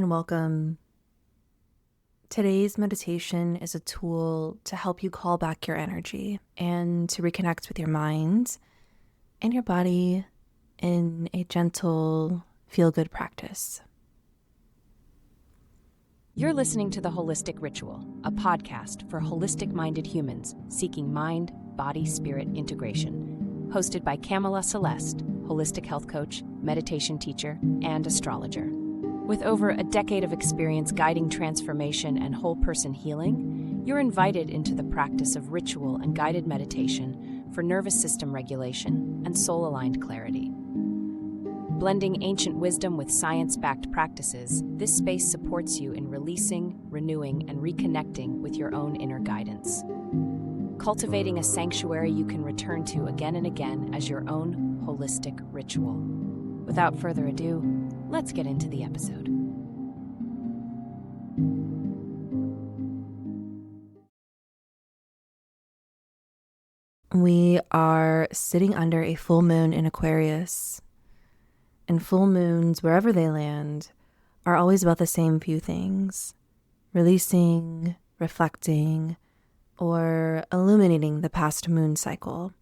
and welcome. Today's meditation is a tool to help you call back your energy and to reconnect with your mind and your body in a gentle, feel-good practice. You're listening to The Holistic Ritual, a podcast for holistic-minded humans seeking mind, body, spirit integration. Hosted by Camilla Celeste, holistic health coach, meditation teacher, and astrologer. With over a decade of experience guiding transformation and whole-person healing, you're invited into the practice of ritual and guided meditation for nervous system regulation and soul-aligned clarity. Blending ancient wisdom with science-backed practices, this space supports you in releasing, renewing, and reconnecting with your own inner guidance. Cultivating a sanctuary you can return to again and again as your own holistic ritual. Without further ado, let's get into the episode. We are sitting under a full moon in Aquarius. And full moons, wherever they land, are always about the same few things: releasing, reflecting, or illuminating the past moon cycle,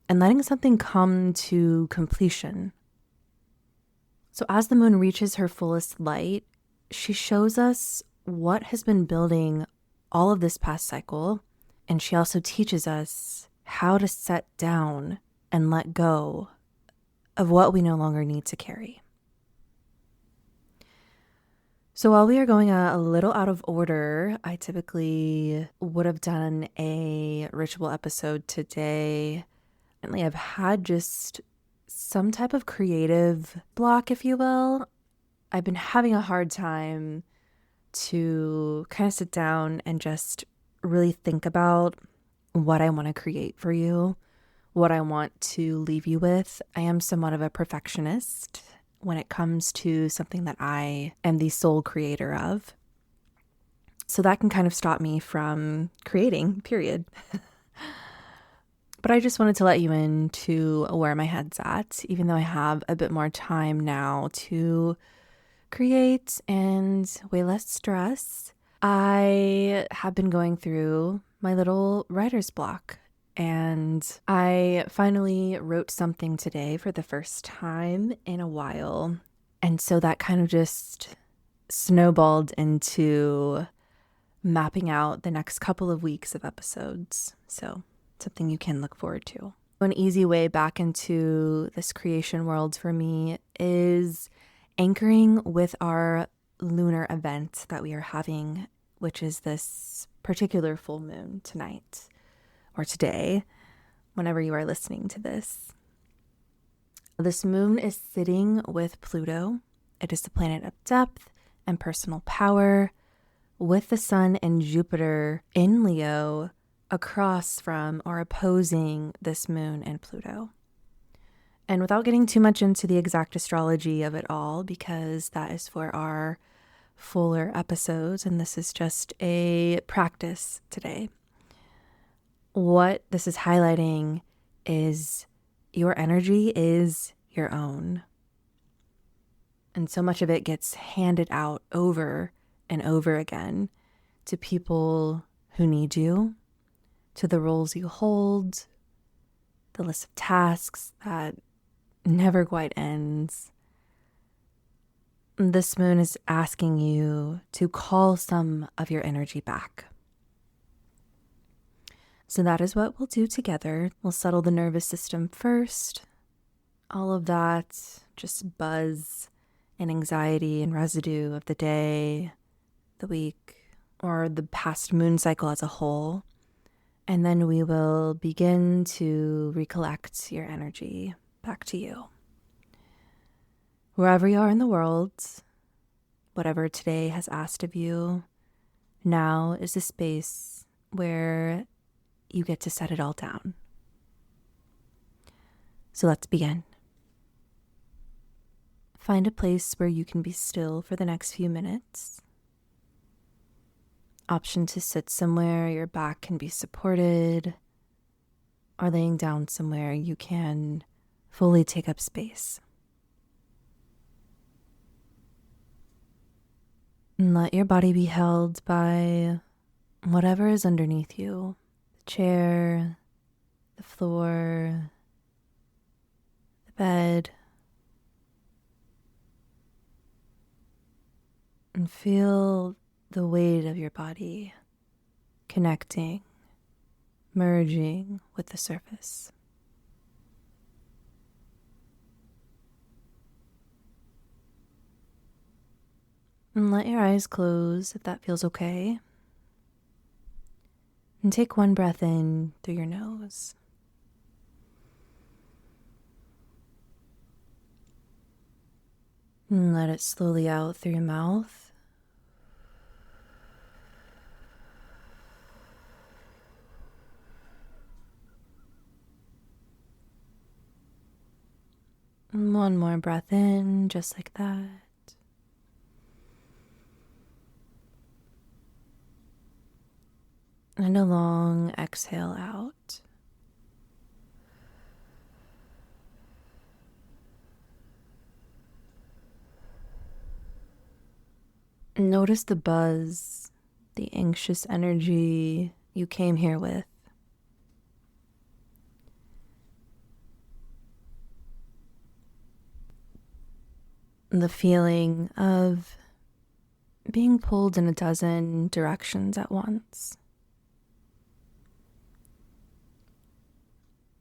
and letting something come to completion. So as the moon reaches her fullest light, she shows us what has been building all of this past cycle, and she also teaches us how to set down and let go of what we no longer need to carry. So while we are going a little out of order, I typically would have done a ritual episode today. Lately, I've had just some type of creative block, if you will. I've been having a hard time to kind of sit down and just really think about what I want to create for you, what I want to leave you with. I am somewhat of a perfectionist when it comes to something that I am the sole creator of. So that can kind of stop me from creating, period. But I just wanted to let you in to where my head's at, even though I have a bit more time now to create and way less stress. I have been going through my little writer's block, and I finally wrote something today for the first time in a while. And so that kind of just snowballed into mapping out the next couple of weeks of episodes. So something you can look forward to. An easy way back into this creation world for me is anchoring with our lunar event that we are having, which is this particular full moon tonight or today, whenever you are listening to this. This moon is sitting with Pluto. It is the planet of depth and personal power, with the sun and Jupiter in Leo across from or opposing this moon and Pluto. And without getting too much into the exact astrology of it all, because that is for our fuller episodes, and this is just a practice today. What this is highlighting is your energy is your own. And so much of it gets handed out over and over again to people who need you, to the roles you hold, the list of tasks that never quite ends. This moon is asking you to call some of your energy back. So that is what we'll do together. We'll settle the nervous system first. All of that, just buzz and anxiety and residue of the day, the week, or the past moon cycle as a whole. And then we will begin to recollect your energy back to you. Wherever you are in the world, whatever today has asked of you, now is the space where you get to set it all down. So let's begin. Find a place where you can be still for the next few minutes. Option to sit somewhere your back can be supported, or laying down somewhere you can fully take up space. And let your body be held by whatever is underneath you, the chair, the floor, the bed. And feel the weight of your body connecting, merging with the surface. And let your eyes close if that feels okay. And take one breath in through your nose. And let it slowly out through your mouth. And one more breath in, just like that. And a long exhale out. Notice the buzz, the anxious energy you came here with. The feeling of being pulled in a dozen directions at once.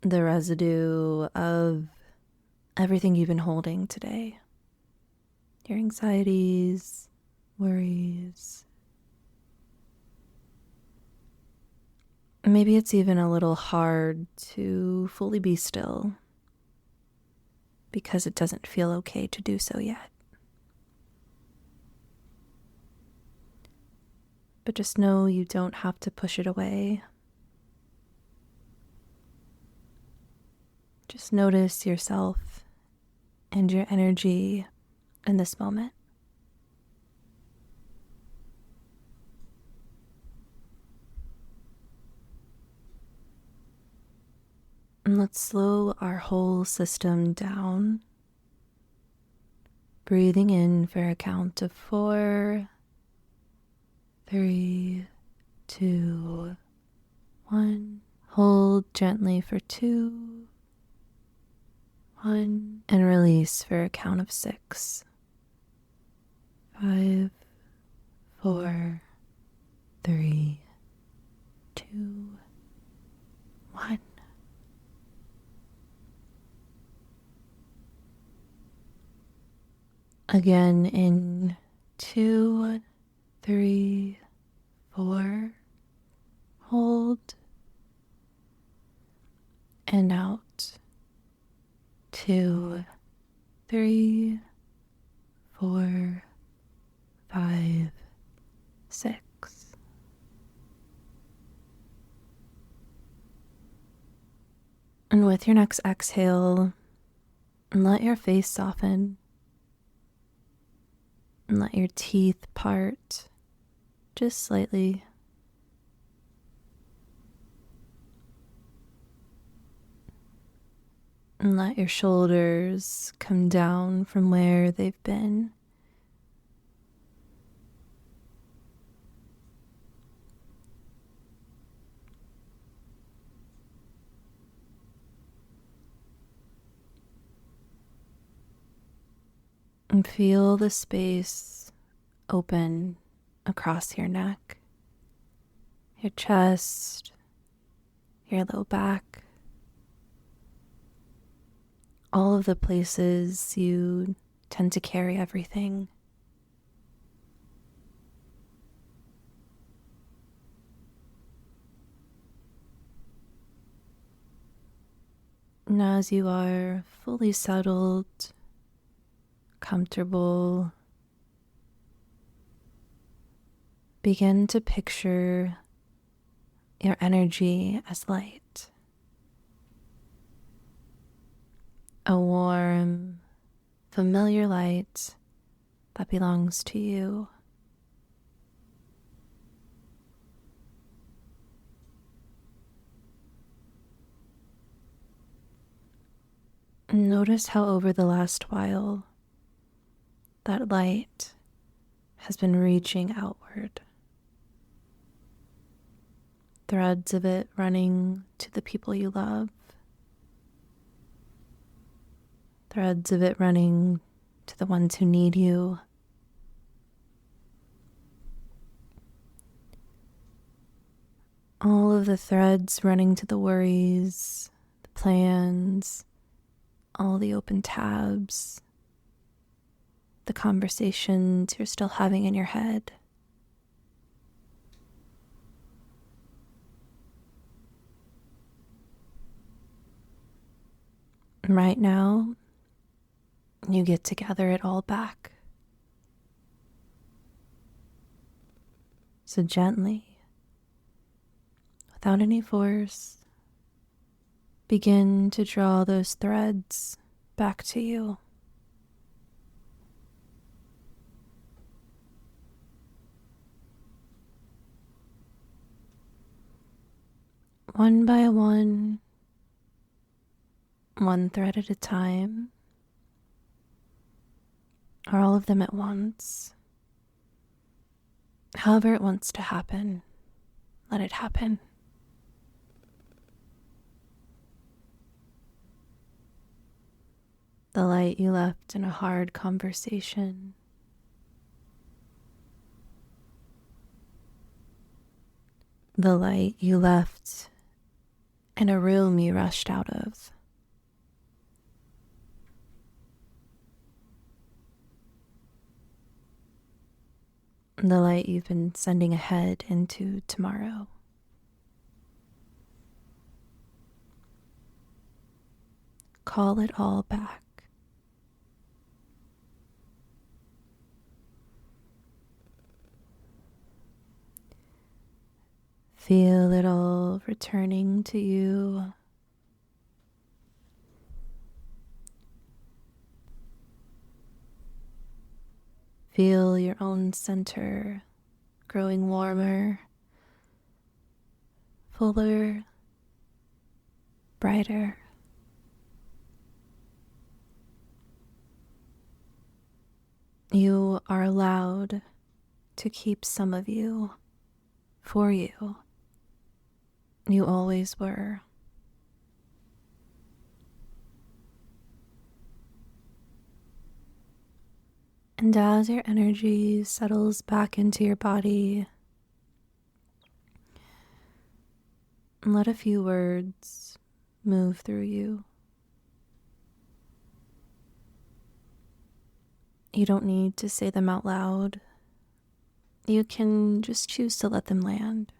The residue of everything you've been holding today. Your anxieties, worries. Maybe it's even a little hard to fully be still because it doesn't feel okay to do so yet. But just know you don't have to push it away. Just notice yourself and your energy in this moment. And let's slow our whole system down. Breathing in for a count of 4, 3, 2, 1. Hold gently for 2, 1. And release for a count of 6, 5, 4, 3, 2, 1. Again in 2, 3, 4. Hold. And out. 2, 3, 4, 5, 6. And with your next exhale, let your face soften. And let your teeth part just slightly. And let your shoulders come down from where they've been. And feel the space open across your neck, your chest, your low back, all of the places you tend to carry everything. And as you are fully settled, comfortable, begin to picture your energy as light. A warm, familiar light that belongs to you. Notice how over the last while, that light has been reaching outward. Threads of it running to the people you love. Threads of it running to the ones who need you. All of the threads running to the worries, the plans, all the open tabs, the conversations you're still having in your head. And right now, you get to gather it all back. So gently, without any force, begin to draw those threads back to you. One by one thread at a time, or all of them at once. However it wants to happen, let it happen. The light you left in a hard conversation. The light you left in a room you rushed out of. The light you've been sending ahead into tomorrow. Call it all back. Feel it all returning to you. Feel your own center growing warmer, fuller, brighter. You are allowed to keep some of you for you. You always were. And as your energy settles back into your body, let a few words move through you. You don't need to say them out loud. You can just choose to let them land.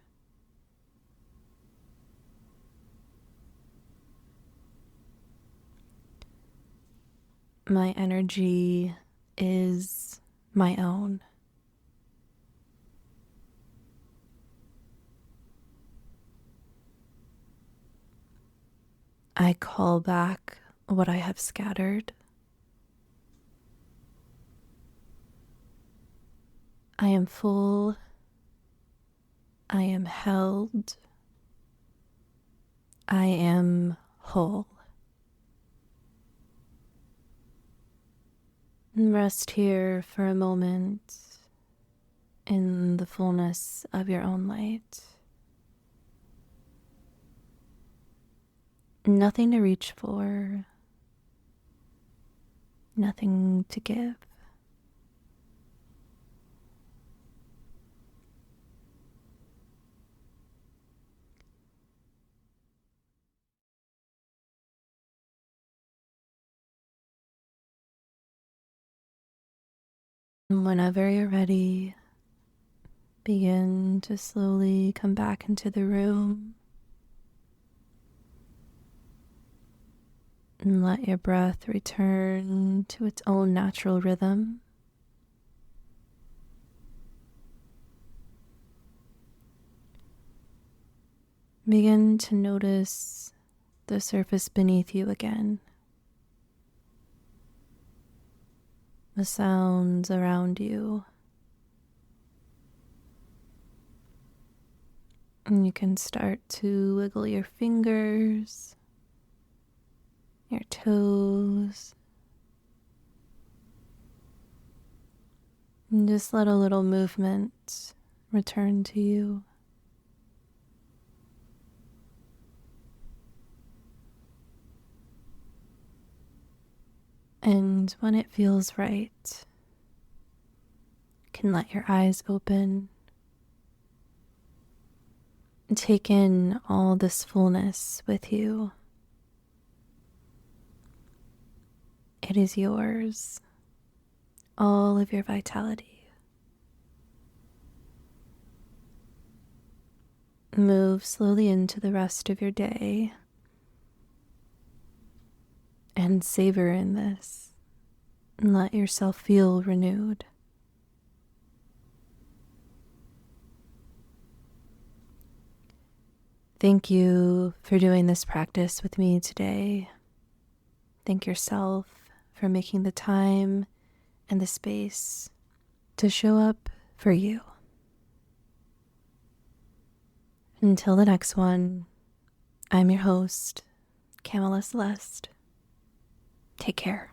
My energy is my own. I call back what I have scattered. I am full. I am held. I am whole. And rest here for a moment in the fullness of your own light. Nothing to reach for, nothing to give. And whenever you're ready, begin to slowly come back into the room. And let your breath return to its own natural rhythm. Begin to notice the surface beneath you again. The sounds around you. And you can start to wiggle your fingers, your toes, And just let a little movement return to you. And when it feels right, you can let your eyes open and take in all this fullness with you. It is yours, all of your vitality. Move slowly into the rest of your day and savor in this and let yourself feel renewed. Thank you for doing this practice with me today. Thank yourself for making the time and the space to show up for you. Until the next one, I'm your host, Camilla Celeste. Take care.